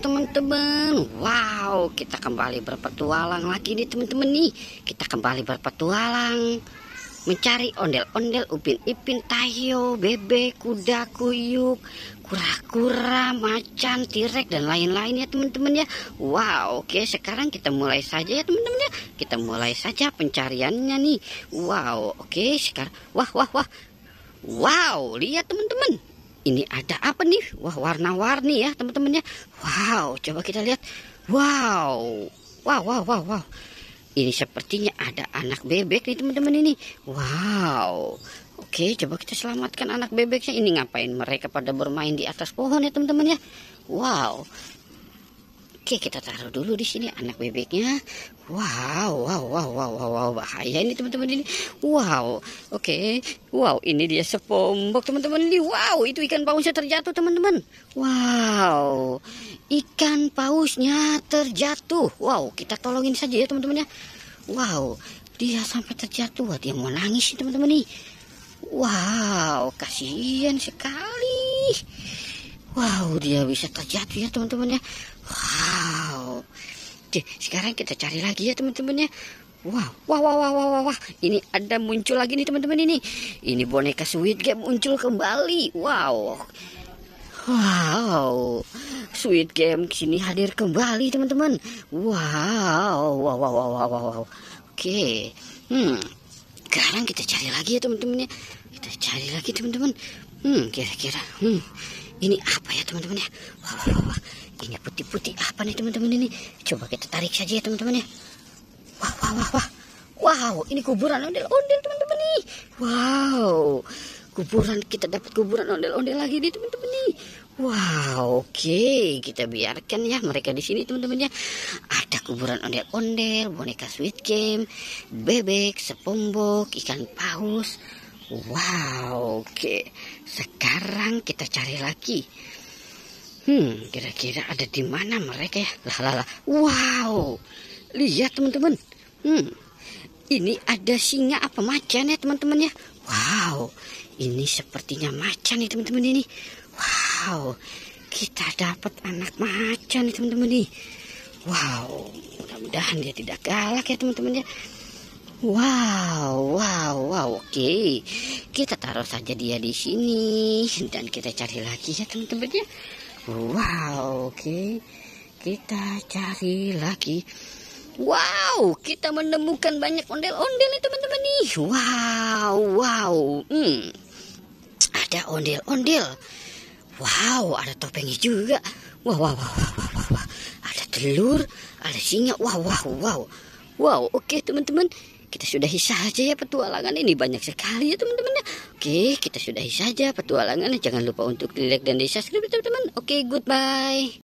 teman-teman. Wow, kita kembali berpetualang lagi nih teman-teman nih. Kita kembali berpetualang mencari ondel-ondel, upin ipin, tayo, bebek, kuda, kuyuk, kura-kura, macan, tirek dan lain-lain ya teman-teman ya. Wow, oke, sekarang kita mulai saja ya teman-teman ya. Kita mulai saja pencariannya nih. Wow, oke, sekarang wow, lihat teman-teman. Ini ada apa nih? Wah, warna-warni ya teman-teman ya. Wow, coba kita lihat. Wow. Wow. Ini sepertinya ada anak bebek nih teman-teman ini. Wow. Oke, coba kita selamatkan anak bebeknya. Ini ngapain mereka pada bermain di atas pohon ya teman-teman ya. Wow. Oke, kita taruh dulu di sini anak bebeknya. Wow, bahaya ini teman-teman ini. Wow, oke. Wow, ini dia sepombok teman-teman ini. Wow, itu ikan pausnya terjatuh teman-teman. Wow, ikan pausnya terjatuh. Wow, kita tolongin saja ya teman-teman ya. Wow, dia sampai terjatuh. Wah, dia mau nangis nih teman-teman nih. Wow, kasihan sekali. Wow, dia bisa terjatuh ya teman-teman ya. Wow. Oke, sekarang kita cari lagi ya teman-teman ya. Wow. Ini ada muncul lagi nih teman-teman ini. Ini boneka Squid Game muncul kembali. Wow. Squid Game sini hadir kembali teman-teman. Wow. Oke. Sekarang kita cari lagi ya teman-teman ya. Kita cari lagi teman-teman. Kira-kira ini apa ya teman-teman ya? Wah. Ini putih-putih apa nih teman-teman ini? Coba kita tarik saja ya teman-teman ya. Wow, ini kuburan ondel-ondel teman-teman nih. Wow. Kita dapat kuburan ondel-ondel lagi nih teman-teman nih. Wow, oke. Kita biarkan ya mereka di sini teman-teman ya. Ada kuburan ondel-ondel, boneka Squid Game, bebek, sepombok, ikan paus. Wow, oke. Sekarang kita cari lagi. Kira-kira ada di mana mereka ya? Lah. Wow. Lihat teman-teman. Ini ada singa apa macan ya teman-teman ya? Wow. Ini sepertinya macan nih teman-teman ini. Wow. Kita dapat anak macan nih teman-teman nih. Wow. Mudah-mudahan dia tidak galak ya teman-teman ya. Wow. Oke. Kita taruh saja dia di sini dan kita cari lagi ya teman-teman ya. Wow, oke. Kita cari lagi. Wow, kita menemukan banyak ondel-ondel nih teman-teman nih. Wow. Ada ondel-ondel. Wow, ada topengnya juga. Wow. Ada telur, ada singa. Wow. Oke teman-teman. Kita sudahi saja ya petualangan ini, banyak sekali ya teman-teman ya. Oke, kita sudahi saja petualangannya. Jangan lupa untuk like dan di subscribe teman-teman. Oke, goodbye.